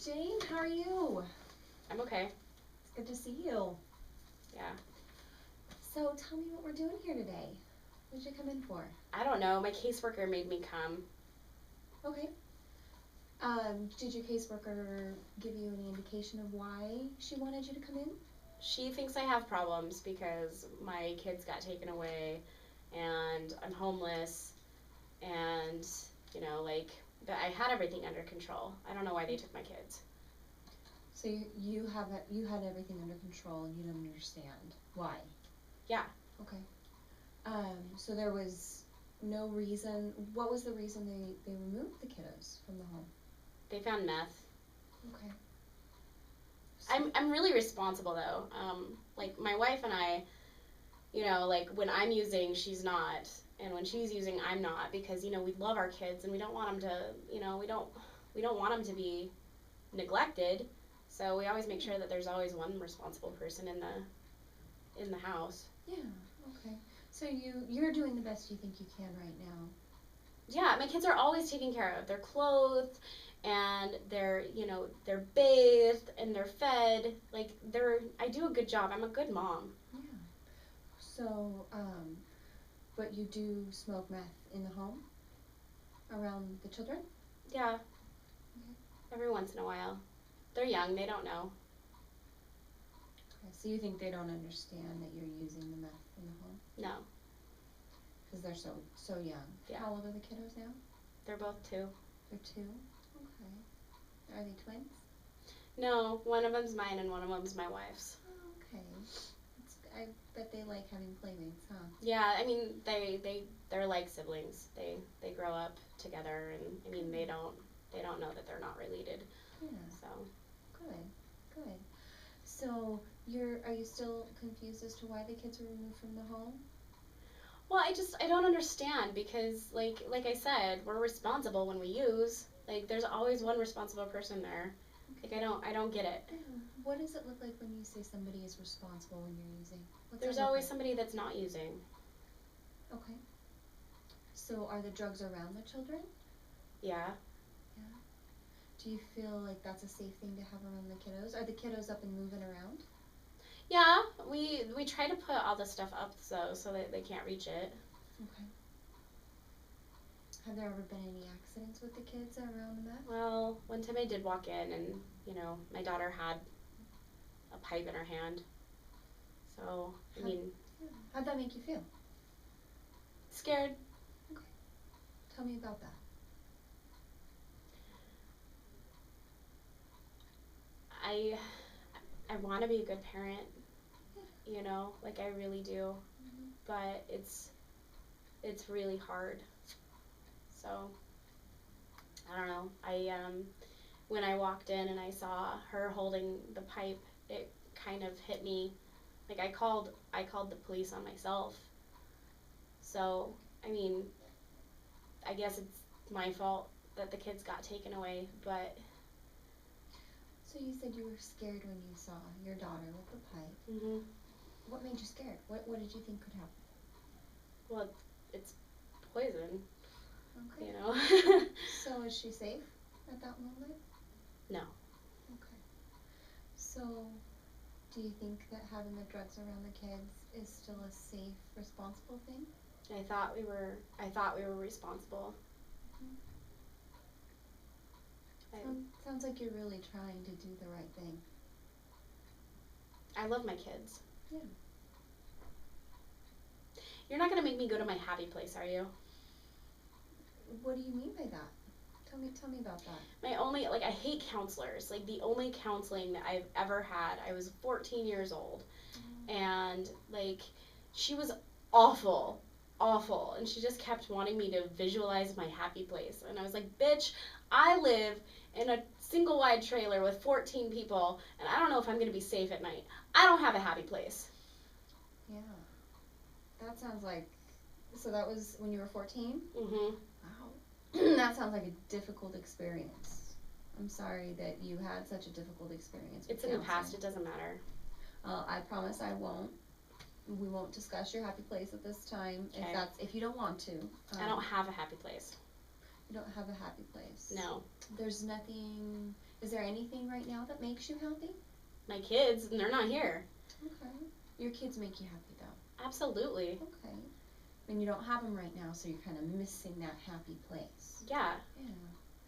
Jane, how are you? I'm okay. It's good to see you. Yeah. So tell me what we're doing here today. What did you come in for? I don't know. My caseworker made me come. Okay. Did your caseworker give you any indication of why she wanted you to come in? She thinks I have problems because my kids got taken away and I'm homeless and, that I had everything under control. I don't know why they took my kids. So you had everything under control and you didn't understand why? Yeah. Okay. So there was no reason. What was the reason they removed the kiddos from the home? They found meth. Okay. So I'm really responsible though. Like my wife and I, like when I'm using, she's not, and when she's using, I'm not, because we love our kids and we don't want them to, we don't want them to be neglected. So we always make sure that there's always one responsible person in the house. Yeah. Okay. So you're doing the best you think you can right now. Yeah, my kids are always taken care of. They're clothed and they're bathed and they're fed. Like I do a good job. I'm a good mom. Yeah. So, but you do smoke meth in the home around the children? Yeah. Okay. Every once in a while. They're young, they don't know. Okay. So you think they don't understand that you're using the meth in the home? No. Because they're so young. Yeah. How old are the kiddos now? They're both 2. They're 2? Okay. Are they twins? No, one of them's mine and one of them's my wife's. Oh, okay. I bet they like having playmates, huh? Yeah, I mean they're like siblings. They grow up together, and I mean they don't know that they're not related. Yeah. So Good. So are you still confused as to why the kids were removed from the home? well, I don't understand, because like I said, we're responsible when we use. Like there's always one responsible person there. Okay. Like I don't get it. Yeah. What does it look like when you say somebody is responsible when you're using? What's There's that look always like? somebody that's not using. Okay. So are the drugs around the children? Yeah. Yeah. Do you feel like that's a safe thing to have around the kiddos? Are the kiddos up and moving around? Yeah, we try to put all the stuff up so that they can't reach it. Okay. Have there ever been any accidents with the kids around the meth? Well, one time I did walk in and, my daughter had a pipe in her hand. So, I mean, How'd that make you feel? scared. Okay. Tell me about that. I want to be a good parent, like I really do, but it's really hard. So, I don't know. When I walked in and I saw her holding the pipe, it kind of hit me. Like I called the police on myself. So, I mean, I guess it's my fault that the kids got taken away, but So you said you were scared when you saw your daughter with the pipe. mhm. What made you scared? What did you think could happen? Well, it's poison, Okay. So is she safe at that moment? No. Okay. So do you think that having the drugs around the kids is still a safe, responsible thing? I thought we were responsible. Sounds like you're really trying to do the right thing. I love my kids. Yeah. You're not gonna make me go to my happy place, are you? What do you mean by that? Tell me about that. I hate counselors. Like the only counseling that I've ever had, I was 14 years old, and like she was awful, and she just kept wanting me to visualize my happy place, and I was like, bitch, I live in a single wide trailer with 14 people, and I don't know if I'm gonna be safe at night. I don't have a happy place. Yeah. That sounds like, so that was when you were 14? Mhm. Wow. That sounds like a difficult experience. I'm sorry that you had such a difficult experience with It's in the counseling. past. It doesn't matter. I promise I won't. We won't discuss your happy place at this time, Okay. if you don't want to. I don't have a happy place. You don't have a happy place. No. There's nothing. Is there anything right now that makes you happy? My kids, and they're not here. Okay. Your kids make you happy though. Absolutely. Okay. And you don't have them right now, so you're kind of missing that happy place. Yeah. Yeah.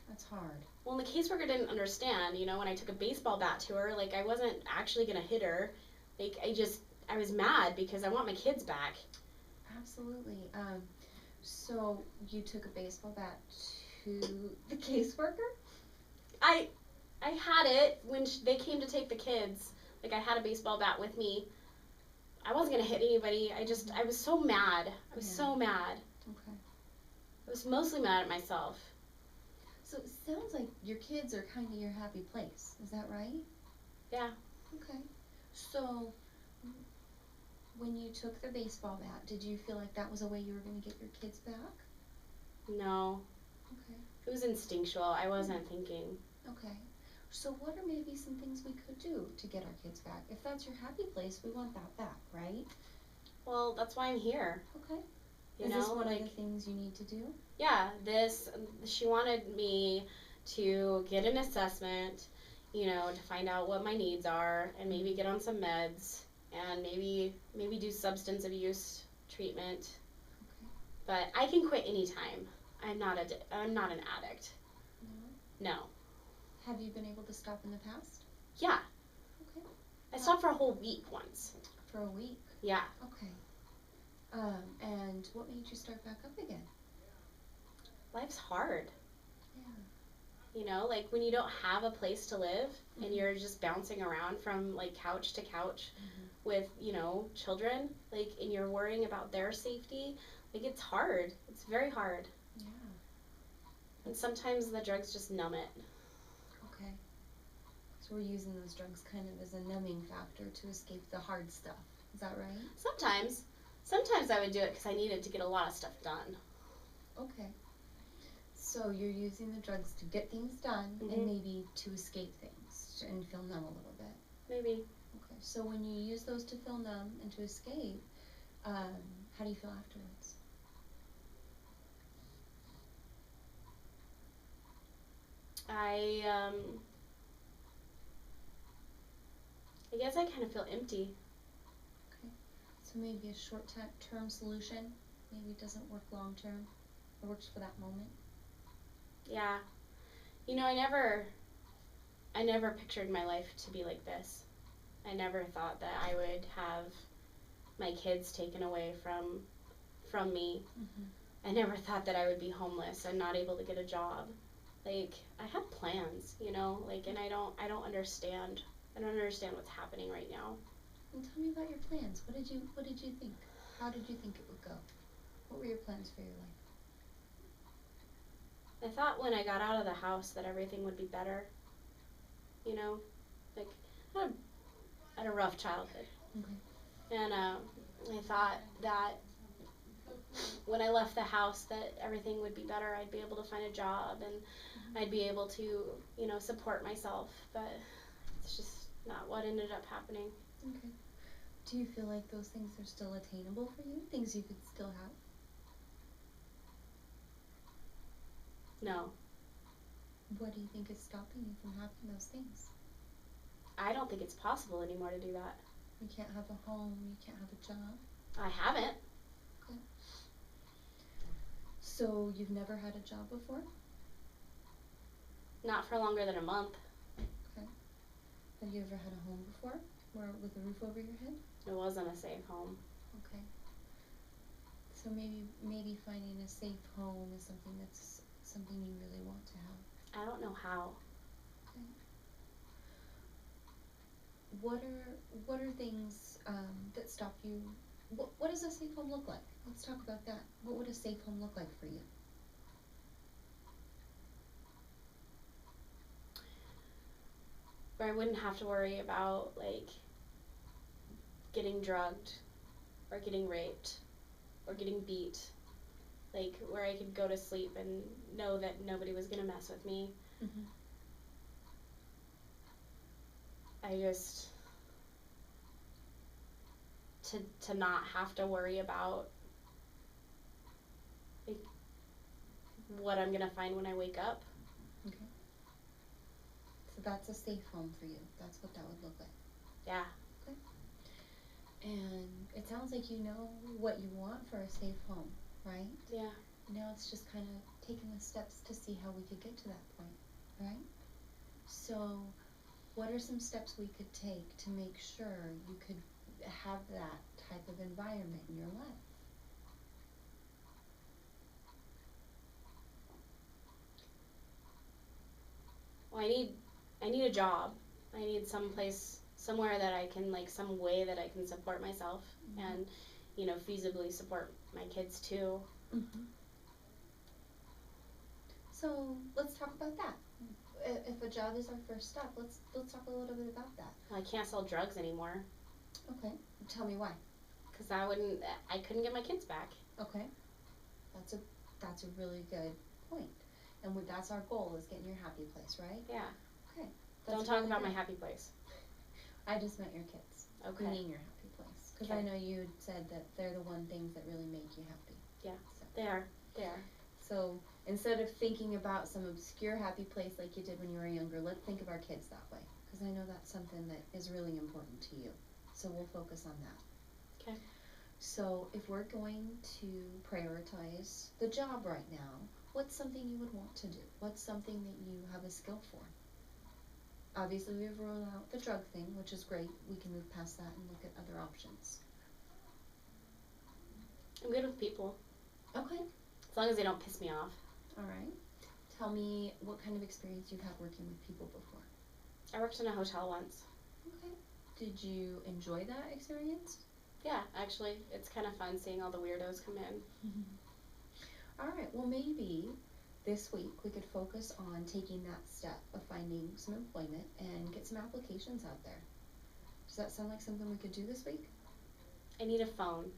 That's hard. Well, and the caseworker didn't understand, you know, when I took a baseball bat to her, like, I wasn't actually going to hit her. Like, I was mad because I want my kids back. Absolutely. So you took a baseball bat to the caseworker? I had it when they came to take the kids. Like, I had a baseball bat with me. I wasn't going to hit anybody. I was so mad. I was so mad. Okay. I was mostly mad at myself. So it sounds like your kids are kind of your happy place. Is that right? Yeah. Okay. So when you took the baseball bat, did you feel like that was a way you were going to get your kids back? No. Okay. It was instinctual. I wasn't thinking. Okay. So what are maybe some things we could do to get our kids back? If that's your happy place, we want that back, right? Well, that's why I'm here. Okay. You Is know, this one like, of the things you need to do? Yeah, she wanted me to get an assessment, you know, to find out what my needs are and maybe get on some meds and maybe do substance abuse treatment. Okay. But I can quit anytime. I'm not an addict. No? No. Have you been able to stop in the past? Yeah. Okay. I stopped for a whole week once. For a week? Yeah. Okay. And what made you start back up again? Life's hard. Yeah. You know, like when you don't have a place to live and you're just bouncing around from like couch to couch with, you know, children, like, and you're worrying about their safety, like, it's hard. It's very hard. Yeah. And sometimes the drugs just numb it. Okay. So we're using those drugs kind of as a numbing factor to escape the hard stuff. Is that right? Sometimes I would do it because I needed to get a lot of stuff done. Okay. So you're using the drugs to get things done and maybe to escape things and feel numb a little bit. Maybe. Okay. So when you use those to feel numb and to escape, how do you feel afterwards? I guess I kind of feel empty. Okay. So maybe a short-term solution maybe doesn't work long-term. It works for that moment. Yeah. You know, I never pictured my life to be like this. I never thought that I would have my kids taken away from me. I never thought that I would be homeless and not able to get a job. Like, I had plans, you know, like, and I don't understand. I don't understand what's happening right now. And tell me about your plans. What did you think? How did you think it would go? What were your plans for your life? I thought when I got out of the house that everything would be better. You know, like, I had a rough childhood. Okay. And I thought that when I left the house that everything would be better. I'd be able to find a job and I'd be able to, you know, support myself. But it's just not what ended up happening. Okay. Do you feel like those things are still attainable for you? Things you could still have? No. What do you think is stopping you from having those things? I don't think it's possible anymore to do that. You can't have a home, you can't have a job. I haven't. Okay. So you've never had a job before? Not for longer than a month. Okay. Have you ever had a home before? Or with a roof over your head? It wasn't a safe home. Okay. So maybe finding a safe home is something you really want to have. I don't know how. Okay. What are things that stop you? What does a safe home look like? Let's talk about that. What would a safe home look like for you? Where I wouldn't have to worry about, like, getting drugged or getting raped or getting beat. Like, where I could go to sleep and know that nobody was going to mess with me. Mm-hmm. I just, to not have to worry about, like, what I'm gonna find when I wake up. Okay. So that's a safe home for you. That's what that would look like. Yeah. Okay. And it sounds like you know what you want for a safe home, right? Yeah. Now it's just kind of taking the steps to see how we could get to that point, right? So, what are some steps we could take to make sure you could have that type of environment in your life? Well, I need a job. I need somewhere that I can, like, some way that I can support myself and, you know, feasibly support my kids too. Mm-hmm. So let's talk about that. If a job is our first step, let's talk a little bit about that. I can't sell drugs anymore Okay. Tell me why. because I couldn't get my kids back. Okay. That's a really good point. And that's our goal, is getting your happy place, right? Yeah. Okay. Don't talk about my happy place. I just meant your kids. Okay. Meaning your happy place. Because Okay. I know you had said that they're the one things that really make you happy. Yeah. So. They are. They are. So instead of thinking about some obscure happy place like you did when you were younger, let's think of our kids that way. Because I know that's something that is really important to you. So we'll focus on that. Okay. So if we're going to prioritize the job right now, what's something you would want to do? What's something that you have a skill for? Obviously, we've ruled out the drug thing, which is great. We can move past that and look at other options. I'm good with people. Okay. As long as they don't piss me off. All right. Tell me what kind of experience you've had working with people before. I worked in a hotel once. Okay. Did you enjoy that experience? Yeah, actually, it's kind of fun seeing all the weirdos come in. All right. Well, maybe this week we could focus on taking that step of finding some employment and get some applications out there. Does that sound like something we could do this week? I need a phone.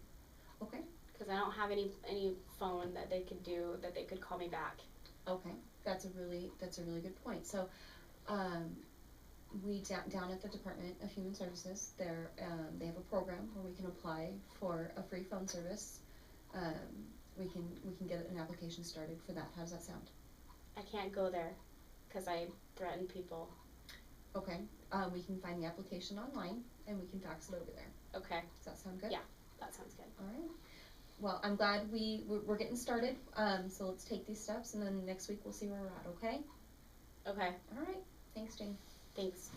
Okay. Because I don't have any phone that they could call me back. Okay. That's a really good point. So, we down at the Department of Human Services, they have a program where we can apply for a free phone service. We can get an application started for that. How does that sound? I can't go there because I threaten people. Okay. We can find the application online and we can fax it over there. Okay. Does that sound good? Yeah, that sounds good. All right. Well, I'm glad we're getting started. So let's take these steps, and then next week we'll see where we're at. Okay. Okay. All right. Thanks, Jane. Thanks.